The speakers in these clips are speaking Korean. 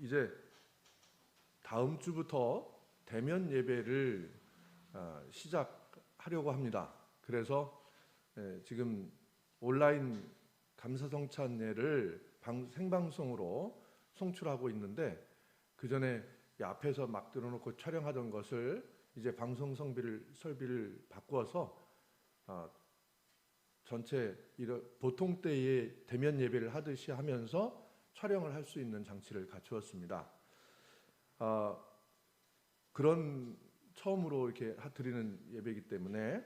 이제 다음 주부터 대면 예배를 시작하려고 합니다. 그래서 지금 온라인 감사성찬예를 생방송으로 송출하고 있는데, 그 전에 앞에서 막 들어놓고 촬영하던 것을 이제 방송 설비를 바꿔서 전체 보통 때의 대면 예배를 하듯이 하면서 촬영을 할 수 있는 장치를 갖추었습니다. 그런 처음으로 이렇게 드리는 예배이기 때문에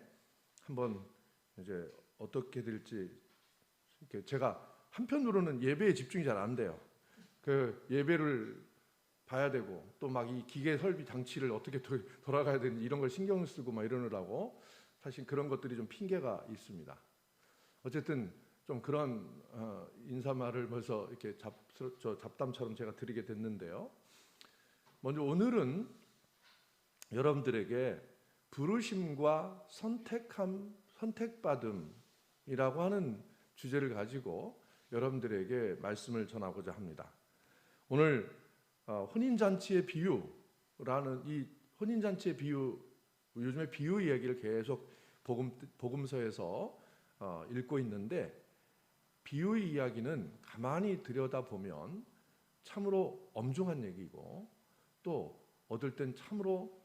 한번 이제 어떻게 될지, 이렇게 제가 한편으로는 예배에 집중이 잘 안 돼요. 그 예배를 봐야 되고 또 막 이 기계 설비 장치를 어떻게 돌아가야 되는지 이런 걸 신경 쓰고 막 이러느라고 사실 그런 것들이 좀 핑계가 있습니다. 어쨌든 좀 그런 인사말을 벌써 이렇게 잡담처럼 제가 드리게 됐는데요. 먼저 오늘은 여러분들에게 부르심과 선택받음이라고 하는 주제를 가지고 여러분들에게 말씀을 전하고자 합니다. 오늘 혼인잔치의 비유라는 이 혼인잔치의 비유, 요즘에 비유 이야기를 계속 복음서에서 읽고 있는데, 비유의 이야기는 가만히 들여다보면 참으로 엄중한 얘기고, 또 얻을 땐 참으로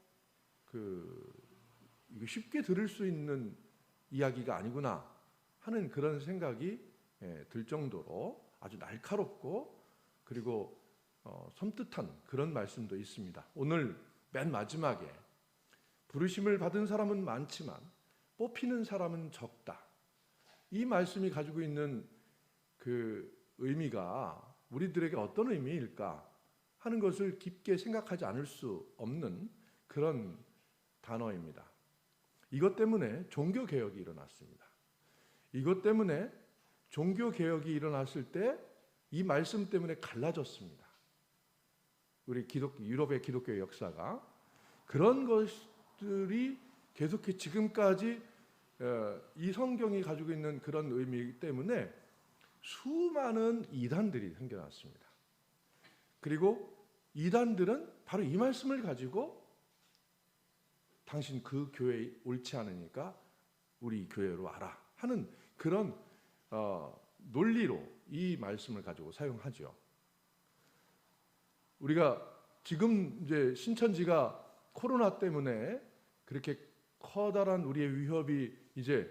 이거 쉽게 들을 수 있는 이야기가 아니구나 하는 그런 생각이 들 정도로 아주 날카롭고 그리고 섬뜩한 그런 말씀도 있습니다. 오늘 맨 마지막에 부르심을 받은 사람은 많지만 뽑히는 사람은 적다. 이 말씀이 가지고 있는 그 의미가 우리들에게 어떤 의미일까 하는 것을 깊게 생각하지 않을 수 없는 그런 단어입니다. 이것 때문에 종교개혁이 일어났습니다. 이것 때문에 종교개혁이 일어났을 때 이 말씀 때문에 갈라졌습니다. 우리 유럽의 기독교의 역사가 그런 것들이 계속해 지금까지 이 성경이 가지고 있는 그런 의미 때문에 수많은 이단들이 생겨났습니다. 그리고 이단들은 바로 이 말씀을 가지고 당신 그 교회에 옳지 않으니까 우리 교회로 와라 하는 그런 논리로 이 말씀을 가지고 사용하죠. 우리가 지금 이제 신천지가 코로나 때문에 그렇게 커다란 우리의 위협이 이제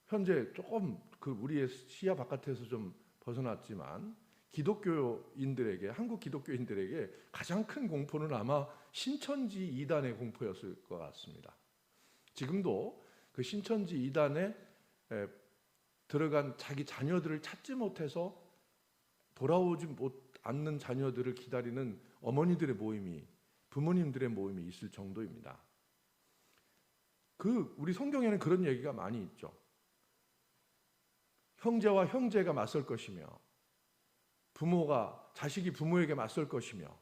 현재 조금 우리의 시야 바깥에서 좀 벗어났지만, 기독교인들에게, 한국 기독교인들에게 가장 큰 공포는 아마 신천지 이단의 공포였을 것 같습니다. 지금도 그 신천지 이단에 들어간 자기 자녀들을 찾지 못해서 돌아오지 않는 자녀들을 기다리는 어머니들의 모임이, 부모님들의 모임이 있을 정도입니다. 우리 성경에는 그런 얘기가 많이 있죠. 형제와 형제가 맞설 것이며 자식이 부모에게 맞설 것이며,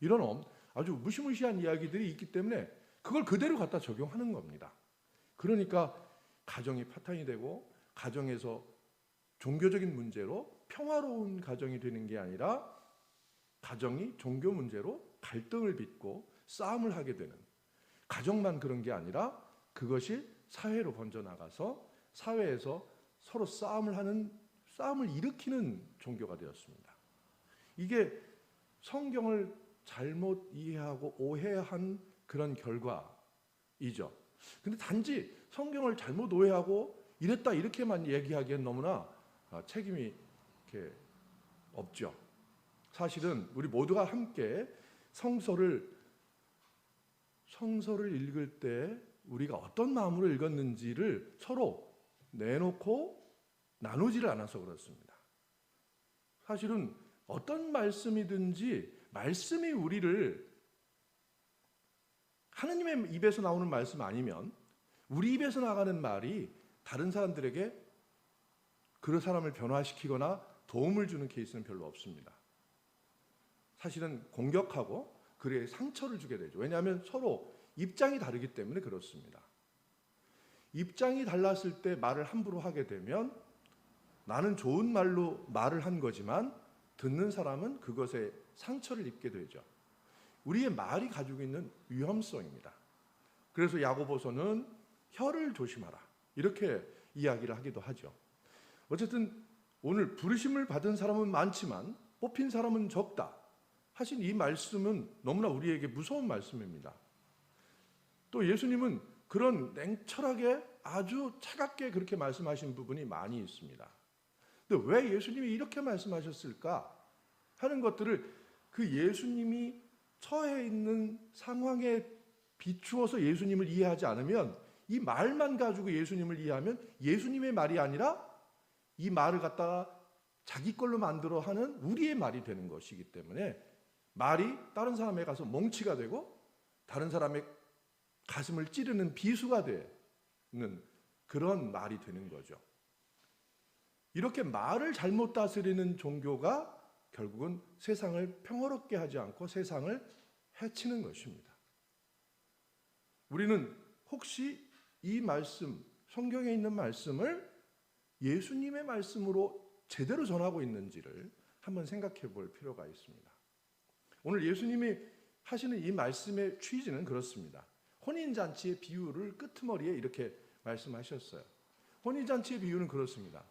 이런 아주 무시무시한 이야기들이 있기 때문에 그걸 그대로 갖다 적용하는 겁니다. 그러니까 가정이 파탄이 되고, 가정에서 종교적인 문제로 평화로운 가정이 되는 게 아니라 가정이 종교 문제로 갈등을 빚고 싸움을 하게 되는, 가정만 그런 게 아니라 그것이 사회로 번져나가서 사회에서 서로 싸움을 일으키는 종교가 되었습니다. 이게 성경을 잘못 이해하고 오해한 그런 결과이죠. 근데 단지 성경을 잘못 오해하고 이랬다 이렇게만 얘기하기엔 너무나 책임이 이렇게 없죠. 사실은 우리 모두가 함께 성서를 읽을 때 우리가 어떤 마음으로 읽었는지를 서로 내놓고 나누지를 않아서 그렇습니다. 사실은 어떤 말씀이든지 말씀이 우리를, 하느님의 입에서 나오는 말씀 아니면 우리 입에서 나가는 말이 다른 사람들에게 그 사람을 변화시키거나 도움을 주는 케이스는 별로 없습니다. 사실은 공격하고 그에 상처를 주게 되죠. 왜냐하면 서로 입장이 다르기 때문에 그렇습니다. 입장이 달랐을 때 말을 함부로 하게 되면 나는 좋은 말로 말을 한 거지만 듣는 사람은 그것에 상처를 입게 되죠. 우리의 말이 가지고 있는 위험성입니다. 그래서 야고보서는 혀를 조심하라 이렇게 이야기를 하기도 하죠. 어쨌든 오늘 부르심을 받은 사람은 많지만 뽑힌 사람은 적다 하신 이 말씀은 너무나 우리에게 무서운 말씀입니다. 또 예수님은 그런 냉철하게 아주 차갑게 그렇게 말씀하신 부분이 많이 있습니다. 근데 왜 예수님이 이렇게 말씀하셨을까 하는 것들을 그 예수님이 처해 있는 상황에 비추어서 예수님을 이해하지 않으면, 이 말만 가지고 예수님을 이해하면 예수님의 말이 아니라 이 말을 갖다가 자기 걸로 만들어 하는 우리의 말이 되는 것이기 때문에 말이 다른 사람에 가서 몽치가 되고 다른 사람의 가슴을 찌르는 비수가 되는 그런 말이 되는 거죠. 이렇게 말을 잘못 다스리는 종교가 결국은 세상을 평화롭게 하지 않고 세상을 해치는 것입니다. 우리는 혹시 이 말씀, 성경에 있는 말씀을 예수님의 말씀으로 제대로 전하고 있는지를 한번 생각해 볼 필요가 있습니다. 오늘 예수님이 하시는 이 말씀의 취지는 그렇습니다. 혼인잔치의 비유를 끄트머리에 이렇게 말씀하셨어요. 혼인잔치의 비유는 그렇습니다.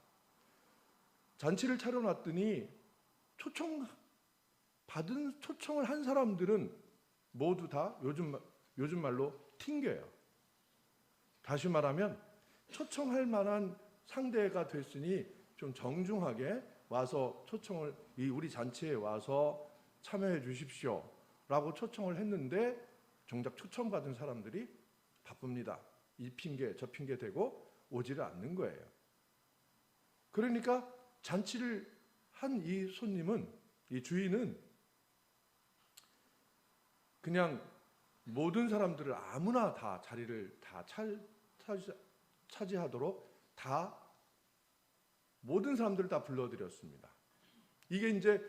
잔치를 차려놨더니 초청을 한 사람들은 모두 다 요즘 말로 튕겨요. 다시 말하면 초청할 만한 상대가 됐으니 좀 정중하게 와서 우리 잔치에 와서 참여해 주십시오 라고 초청을 했는데 정작 초청받은 사람들이 바쁩니다. 이 핑계 저 핑계 대고 오지를 않는 거예요. 그러니까 잔치를 한 이 손님은, 이 주인은 그냥 모든 사람들을 아무나 다 자리를 다 차지하도록 다 모든 사람들을 다 불러들였습니다. 이게 이제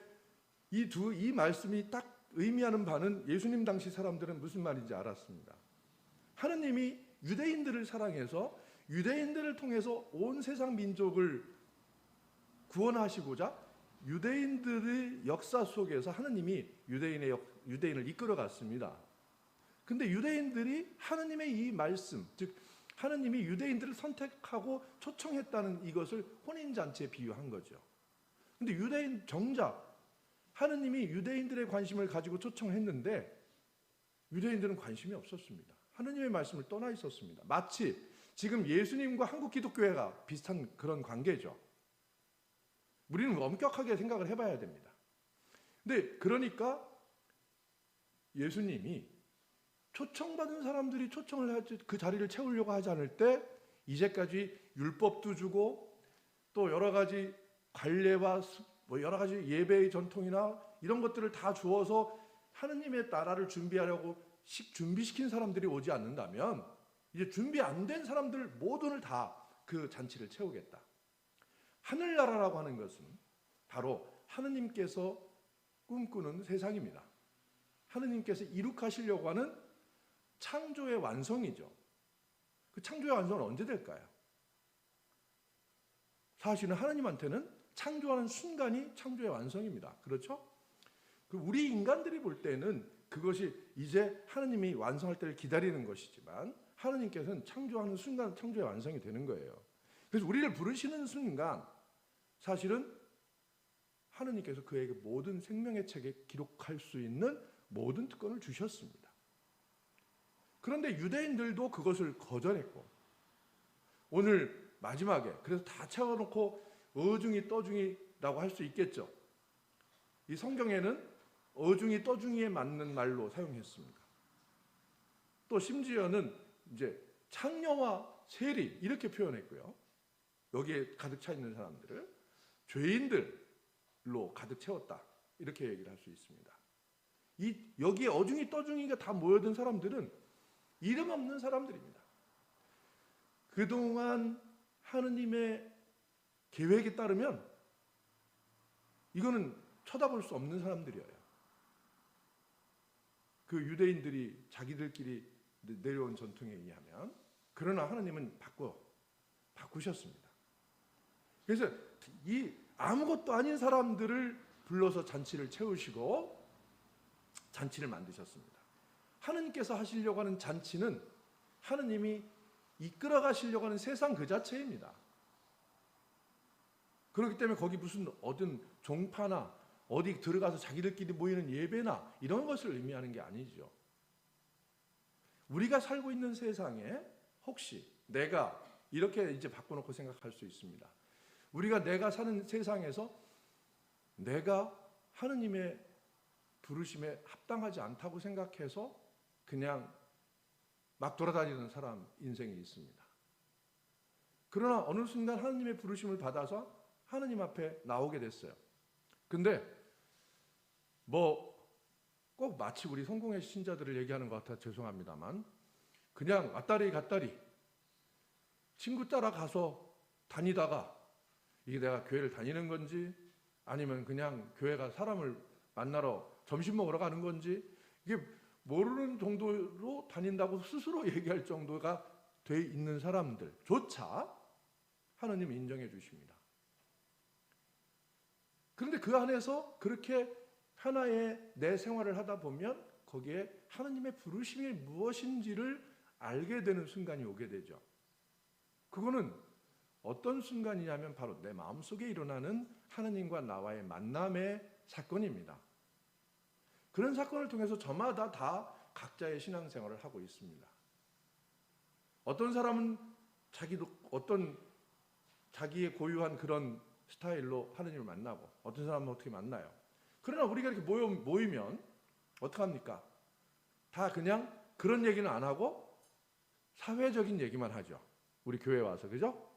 이 말씀이 딱 의미하는 바는 예수님 당시 사람들은 무슨 말인지 알았습니다. 하느님이 유대인들을 사랑해서 유대인들을 통해서 온 세상 민족을 구원하시고자 유대인들의 역사 속에서 하느님이 유대인을 이끌어갔습니다. 근데 유대인들이 하느님의 이 말씀, 즉 하느님이 유대인들을 선택하고 초청했다는 이것을 혼인잔치에 비유한 거죠. 근데 정작 하느님이 유대인들의 관심을 가지고 초청했는데 유대인들은 관심이 없었습니다. 하느님의 말씀을 떠나 있었습니다. 마치 지금 예수님과 한국 기독교회가 비슷한 그런 관계죠. 우리는 엄격하게 생각을 해봐야 됩니다. 근데 그러니까 예수님이 초청받은 사람들이 초청을 하지 그 자리를 채우려고 하지 않을 때 이제까지 율법도 주고 또 여러 가지 관례와 여러 가지 예배의 전통이나 이런 것들을 다 주어서 하느님의 나라를 준비하려고 준비시킨 사람들이 오지 않는다면 이제 준비 안 된 사람들 모두를 다 그 잔치를 채우겠다. 하늘나라라고 하는 것은 바로 하느님께서 꿈꾸는 세상입니다. 하느님께서 이룩하시려고 하는 창조의 완성이죠. 그 창조의 완성은 언제 될까요? 사실은 하느님한테는 창조하는 순간이 창조의 완성입니다. 그렇죠? 우리 인간들이 볼 때는 그것이 이제 하느님이 완성할 때를 기다리는 것이지만 하느님께서는 창조하는 순간 창조의 완성이 되는 거예요. 그래서 우리를 부르시는 순간 사실은 하느님께서 그에게 모든 생명의 책에 기록할 수 있는 모든 특권을 주셨습니다. 그런데 유대인들도 그것을 거절했고 오늘 마지막에 그래서 다 채워놓고 어중이 떠중이라고 할 수 있겠죠. 이 성경에는 어중이 떠중이에 맞는 말로 사용했습니다. 또 심지어는 이제 창녀와 세리 이렇게 표현했고요. 여기에 가득 차 있는 사람들을 죄인들로 가득 채웠다 이렇게 얘기를 할 수 있습니다. 여기에 어중이 떠중이가 다 모여든 사람들은 이름 없는 사람들입니다. 그동안 하느님의 계획에 따르면 이거는 쳐다볼 수 없는 사람들이에요. 그 유대인들이 자기들끼리 내려온 전통에 의하면. 그러나 하느님은 바꾸셨습니다. 그래서 이 아무것도 아닌 사람들을 불러서 잔치를 채우시고 잔치를 만드셨습니다. 하느님께서 하시려고 하는 잔치는 하느님이 이끌어 가시려고 하는 세상 그 자체입니다. 그렇기 때문에 거기 무슨 어떤 종파나 어디 들어가서 자기들끼리 모이는 예배나 이런 것을 의미하는 게 아니죠. 우리가 살고 있는 세상에 혹시 내가 이렇게 이제 바꿔놓고 생각할 수 있습니다. 내가 사는 세상에서 내가 하느님의 부르심에 합당하지 않다고 생각해서 그냥 막 돌아다니는 사람 인생이 있습니다. 그러나 어느 순간 하느님의 부르심을 받아서 하느님 앞에 나오게 됐어요. 근데 꼭 마치 우리 성공의 신자들을 얘기하는 것 같아 죄송합니다만 그냥 왔다리 갔다리 친구 따라가서 다니다가 이게 내가 교회를 다니는 건지 아니면 그냥 교회가 사람을 만나러 점심 먹으러 가는 건지 이게 모르는 정도로 다닌다고 스스로 얘기할 정도가 돼 있는 사람들조차 하느님이 인정해 주십니다. 그런데 그 안에서 그렇게 하나의 내 생활을 하다 보면 거기에 하느님의 부르심이 무엇인지를 알게 되는 순간이 오게 되죠. 그거는 어떤 순간이냐면 바로 내 마음속에 일어나는 하느님과 나와의 만남의 사건입니다. 그런 사건을 통해서 저마다 다 각자의 신앙생활을 하고 있습니다. 어떤 사람은 자기의 고유한 그런 스타일로 하느님을 만나고 어떤 사람은 어떻게 만나요. 그러나 우리가 이렇게 모이면 어떡합니까? 다 그냥 그런 얘기는 안 하고 사회적인 얘기만 하죠. 우리 교회 와서 그죠?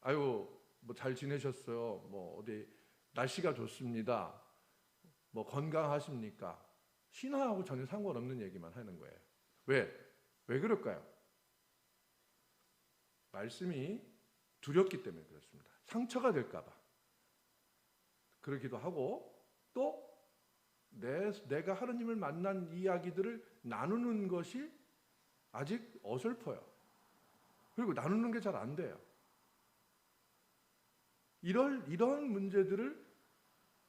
아유 뭐 잘 지내셨어요? 뭐 어디 날씨가 좋습니다. 뭐 건강하십니까? 신앙하고 전혀 상관없는 얘기만 하는 거예요. 왜 그럴까요? 말씀이 두렵기 때문에 그렇습니다. 상처가 될까 봐 그러기도 하고 또 내가 하느님을 만난 이야기들을 나누는 것이 아직 어설퍼요. 그리고 나누는 게 잘 안 돼요. 이런 문제들을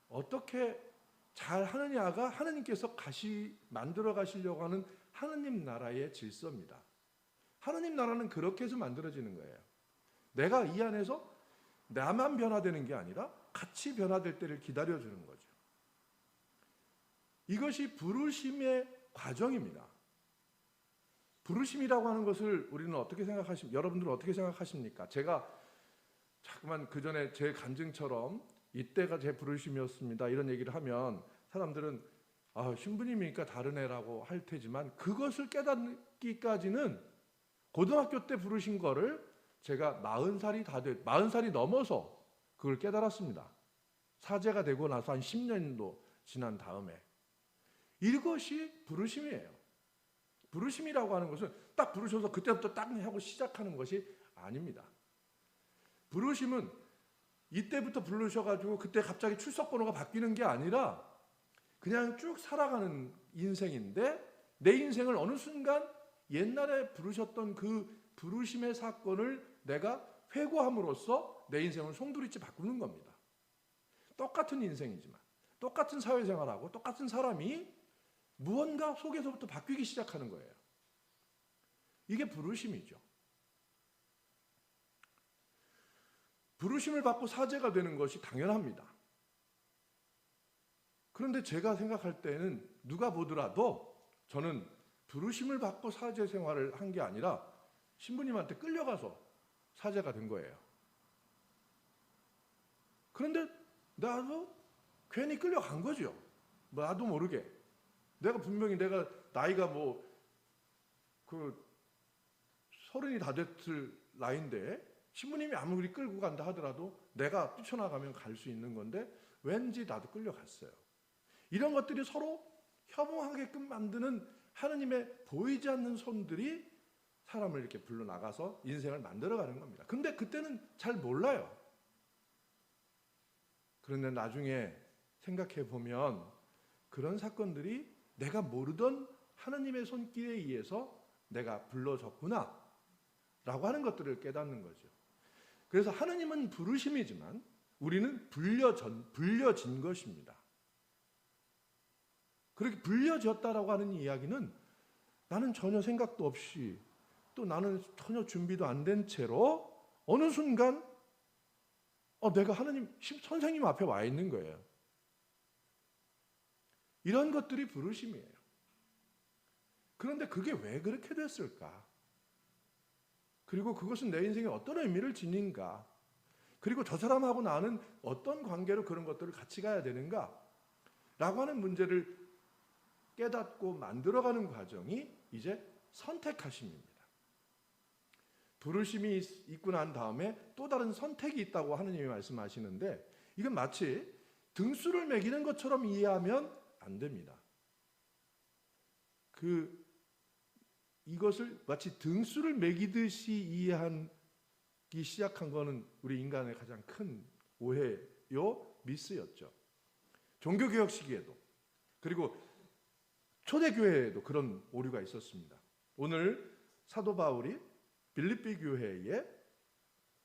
어떻게 잘 하느냐가 하느님께서 만들어 가시려고 하는 하느님 나라의 질서입니다. 하느님 나라는 그렇게 해서 만들어지는 거예요. 내가 이 안에서 나만 변화되는 게 아니라 같이 변화될 때를 기다려주는 거죠. 이것이 부르심의 과정입니다. 부르심이라고 하는 것을 우리는 여러분들은 어떻게 생각하십니까? 제가 자꾸만 그 전에 제 간증처럼 이때가 제 부르심이었습니다. 이런 얘기를 하면 사람들은 신부님이니까 다른 애라고 할 테지만 그것을 깨닫기까지는 고등학교 때 부르신 거를 제가 40살이 넘어서 그걸 깨달았습니다. 사제가 되고 나서 한 10년도 지난 다음에 이것이 부르심이에요. 부르심이라고 하는 것은 딱 부르셔서 그때부터 딱 하고 시작하는 것이 아닙니다. 부르심은 이때부터 부르셔가지고 그때 갑자기 출석 번호가 바뀌는 게 아니라 그냥 쭉 살아가는 인생인데 내 인생을 어느 순간 옛날에 부르셨던 그 부르심의 사건을 내가 회고함으로써 내 인생을 송두리째 바꾸는 겁니다. 똑같은 인생이지만 똑같은 사회생활하고 똑같은 사람이 무언가 속에서부터 바뀌기 시작하는 거예요. 이게 부르심이죠. 부르심을 받고 사제가 되는 것이 당연합니다. 그런데 제가 생각할 때는 누가 보더라도 저는 부르심을 받고 사제 생활을 한 게 아니라 신부님한테 끌려가서 사제가 된 거예요. 그런데 나도 괜히 끌려간 거죠. 나도 모르게. 분명히 내가 나이가 30이 다 됐을 나이인데 신부님이 아무리 끌고 간다 하더라도 내가 뛰쳐나가면 갈 수 있는 건데 왠지 나도 끌려갔어요. 이런 것들이 서로 협응하게끔 만드는 하느님의 보이지 않는 손들이 사람을 이렇게 불러나가서 인생을 만들어가는 겁니다. 근데 그때는 잘 몰라요. 그런데 나중에 생각해 보면 그런 사건들이 내가 모르던 하느님의 손길에 의해서 내가 불러졌구나 라고 하는 것들을 깨닫는 거죠. 그래서 하느님은 부르심이지만 우리는 불려진 것입니다. 그렇게 불려졌다라고 하는 이야기는 나는 전혀 생각도 없이 또 나는 전혀 준비도 안 된 채로 어느 순간 내가 하나님 선생님 앞에 와 있는 거예요. 이런 것들이 부르심이에요. 그런데 그게 왜 그렇게 됐을까? 그리고 그것은 내 인생에 어떤 의미를 지닌가? 그리고 저 사람하고 나는 어떤 관계로 그런 것들을 같이 가야 되는가? 라고 하는 문제를 깨닫고 만들어가는 과정이 이제 선택하심입니다. 부르심이 있고 난 다음에 또 다른 선택이 있다고 하느님이 말씀하시는데 이건 마치 등수를 매기는 것처럼 이해하면 안 됩니다. 이것을 마치 등수를 매기듯이 이해하기 시작한 것은 우리 인간의 가장 큰 오해요, 미스였죠. 종교개혁 시기에도 그리고 초대교회에도 그런 오류가 있었습니다. 오늘 사도 바울이 빌립비 교회에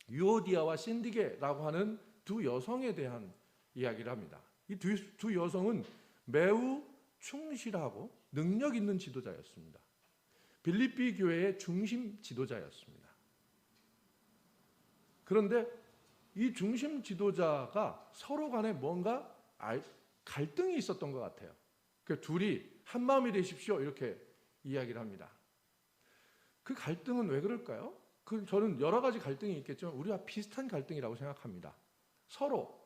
유오디아와 신디게라고 하는 두 여성에 대한 이야기를 합니다. 이 두 여성은 매우 충실하고 능력 있는 지도자였습니다. 빌립비 교회의 중심 지도자였습니다. 그런데 이 중심 지도자가 서로 간에 뭔가 갈등이 있었던 것 같아요. 그 둘이 한 마음이 되십시오 이렇게 이야기를 합니다. 그 갈등은 왜 그럴까요? 저는 여러 가지 갈등이 있겠지만 우리와 비슷한 갈등이라고 생각합니다. 서로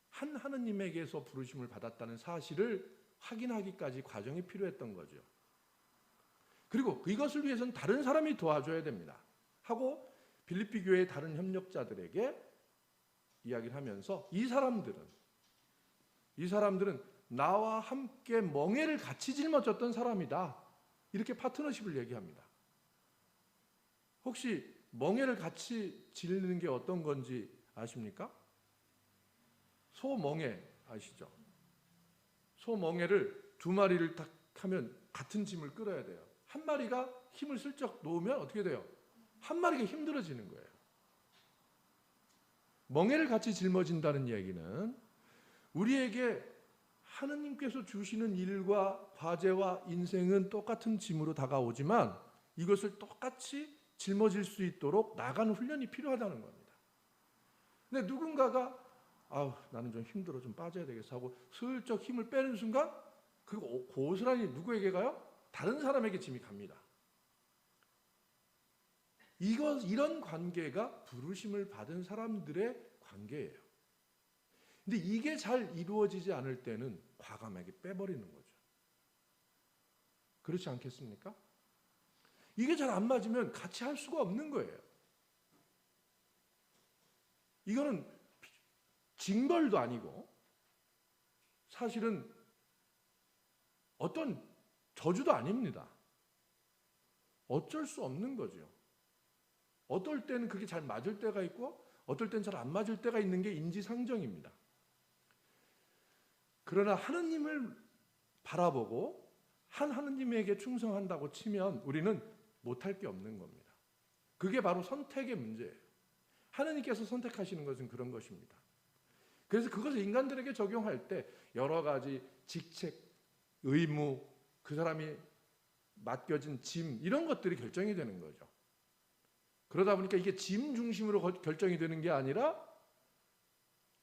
한 하느님에게서 부르심을 받았다는 사실을 확인하기까지 과정이 필요했던 거죠. 그리고 이것을 위해서는 다른 사람이 도와줘야 됩니다. 하고 빌립비 교회의 다른 협력자들에게 이야기를 하면서 이 사람들은 나와 함께 멍에를 같이 짊어졌던 사람이다. 이렇게 파트너십을 얘기합니다. 혹시 멍에를 같이 짊는 게 어떤 건지 아십니까? 소멍에 아시죠? 소멍에를 두 마리를 딱 하면 같은 짐을 끌어야 돼요. 한 마리가 힘을 슬쩍 놓으면 어떻게 돼요? 한 마리가 힘들어지는 거예요. 멍에를 같이 짊어진다는 얘기는 우리에게 하느님께서 주시는 일과 과제와 인생은 똑같은 짐으로 다가오지만 이것을 똑같이 짊어질 수 있도록 나가는 훈련이 필요하다는 겁니다. 근데 누군가가 나는 좀 힘들어 좀 빠져야 되겠어 하고 슬쩍 힘을 빼는 순간 그 고스란히 누구에게 가요? 다른 사람에게 짐이 갑니다. 이런 관계가 부르심을 받은 사람들의 관계예요. 근데 이게 잘 이루어지지 않을 때는 과감하게 빼버리는 거죠. 그렇지 않겠습니까? 이게 잘 안 맞으면 같이 할 수가 없는 거예요. 이거는 징벌도 아니고 사실은 어떤 저주도 아닙니다. 어쩔 수 없는 거죠. 어떨 때는 그게 잘 맞을 때가 있고 어떨 때는 잘 안 맞을 때가 있는 게 인지상정입니다. 그러나 하느님을 바라보고 하느님에게 충성한다고 치면 우리는 못할 게 없는 겁니다. 그게 바로 선택의 문제예요. 하느님께서 선택하시는 것은 그런 것입니다. 그래서 그것을 인간들에게 적용할 때 여러 가지 직책, 의무, 그 사람이 맡겨진 짐 이런 것들이 결정이 되는 거죠. 그러다 보니까 이게 짐 중심으로 결정이 되는 게 아니라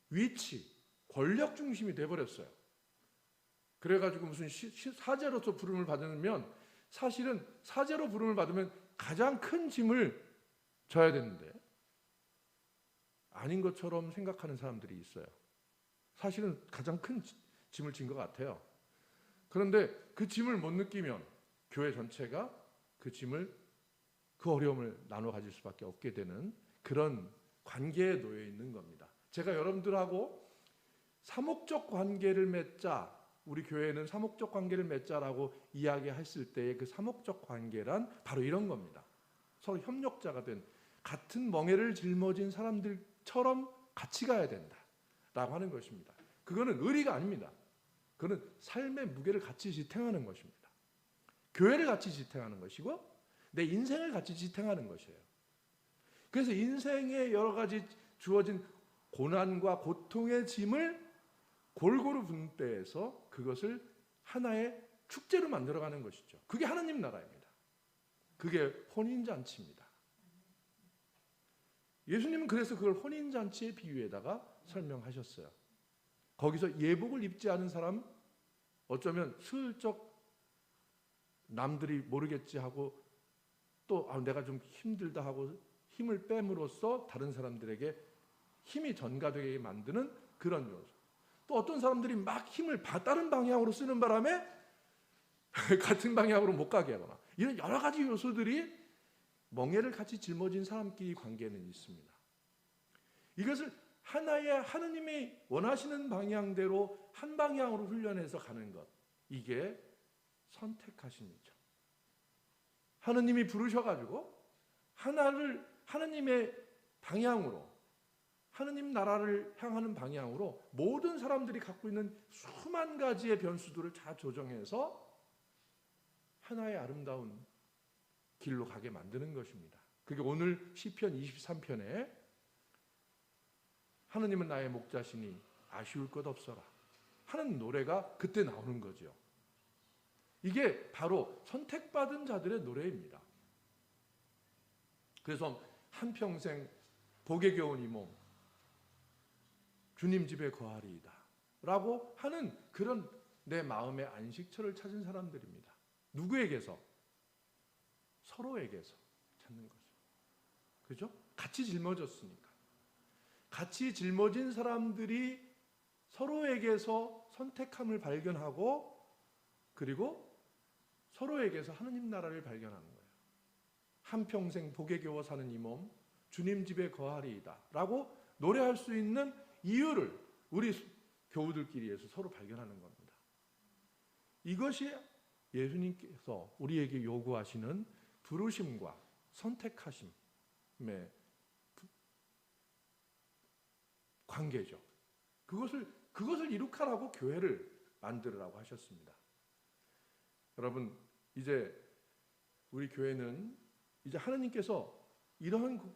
위치, 권력 중심이 돼버렸어요. 그래가지고 무슨 사제로서 부름을 받으면 사실은 사제로 부름을 받으면 가장 큰 짐을 져야 되는데 아닌 것처럼 생각하는 사람들이 있어요. 사실은 가장 큰 짐을 진 것 같아요. 그런데 그 짐을 못 느끼면 교회 전체가 그 어려움을 나눠 가질 수밖에 없게 되는 그런 관계에 놓여 있는 겁니다. 제가 여러분들하고 사목적 관계를 맺자, 우리 교회는 사목적 관계를 맺자라고 이야기했을 때의 그 사목적 관계란 바로 이런 겁니다. 서로 협력자가 된 같은 멍에를 짊어진 사람들처럼 같이 가야 된다라고 하는 것입니다. 그거는 의리가 아닙니다. 그거는 삶의 무게를 같이 지탱하는 것입니다. 교회를 같이 지탱하는 것이고 내 인생을 같이 지탱하는 것이에요. 그래서 인생에 여러 가지 주어진 고난과 고통의 짐을 골고루 분배해서 그것을 하나의 축제로 만들어가는 것이죠. 그게 하나님 나라입니다. 그게 혼인잔치입니다. 예수님은 그래서 그걸 혼인잔치의 비유에다가 설명하셨어요. 거기서 예복을 입지 않은 사람, 어쩌면 슬쩍 남들이 모르겠지 하고 또 내가 좀 힘들다 하고 힘을 뺨으로써 다른 사람들에게 힘이 전가되게 만드는 그런 요소. 또 어떤 사람들이 막 힘을 다른 방향으로 쓰는 바람에 같은 방향으로 못 가게 하거나, 이런 여러 가지 요소들이 멍에를 같이 짊어진 사람끼리 관계는 있습니다. 이것을 하나의 하느님이 원하시는 방향대로 한 방향으로 훈련해서 가는 것, 이게 선택하심이죠. 하느님이 부르셔가지고 하느님의 방향으로, 하느님 나라를 향하는 방향으로 모든 사람들이 갖고 있는 수만 가지의 변수들을 다 조정해서 하나의 아름다운 길로 가게 만드는 것입니다. 그게 오늘 시편 23편에 하느님은 나의 목자시니 아쉬울 것 없어라 하는 노래가 그때 나오는 거죠. 이게 바로 선택받은 자들의 노래입니다. 그래서 한평생 복에 겨운 이 몸 주님 집에 거하리이다 라고 하는 그런 내 마음의 안식처를 찾은 사람들입니다. 누구에게서? 서로에게서 찾는 거죠. 그죠? 같이 짊어졌으니까. 같이 짊어진 사람들이 서로에게서 선택함을 발견하고, 그리고 서로에게서 하느님 나라를 발견하는 거예요. 한평생 복에 겨워 사는 이 몸 주님 집에 거하리이다 라고 노래할 수 있는 이유를 우리 교우들끼리에서 서로 발견하는 겁니다. 이것이 예수님께서 우리에게 요구하시는 부르심과 선택하심의 관계죠. 그것을 이룩하라고 교회를 만들으라고 하셨습니다. 여러분, 이제 우리 교회는 이제 하나님께서 이러한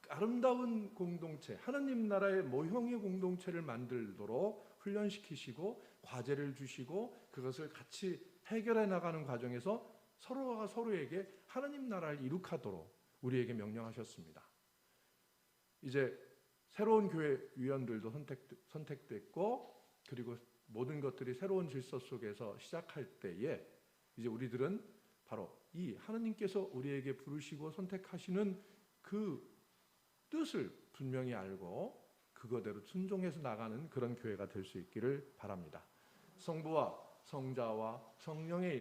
아름다운 공동체, 하나님 나라의 모형의 공동체를 만들도록 훈련시키시고 과제를 주시고 그것을 같이 해결해 나가는 과정에서 서로가 서로에게 하나님 나라를 이룩하도록 우리에게 명령하셨습니다. 이제 새로운 교회 위원들도 선택됐고, 그리고 모든 것들이 새로운 질서 속에서 시작할 때에 이제 우리들은 바로 이 하나님께서 우리에게 부르시고 선택하시는 그 뜻을 분명히 알고 그거대로 순종해서 나가는 그런 교회가 될 수 있기를 바랍니다. 성부와 성자와 성령의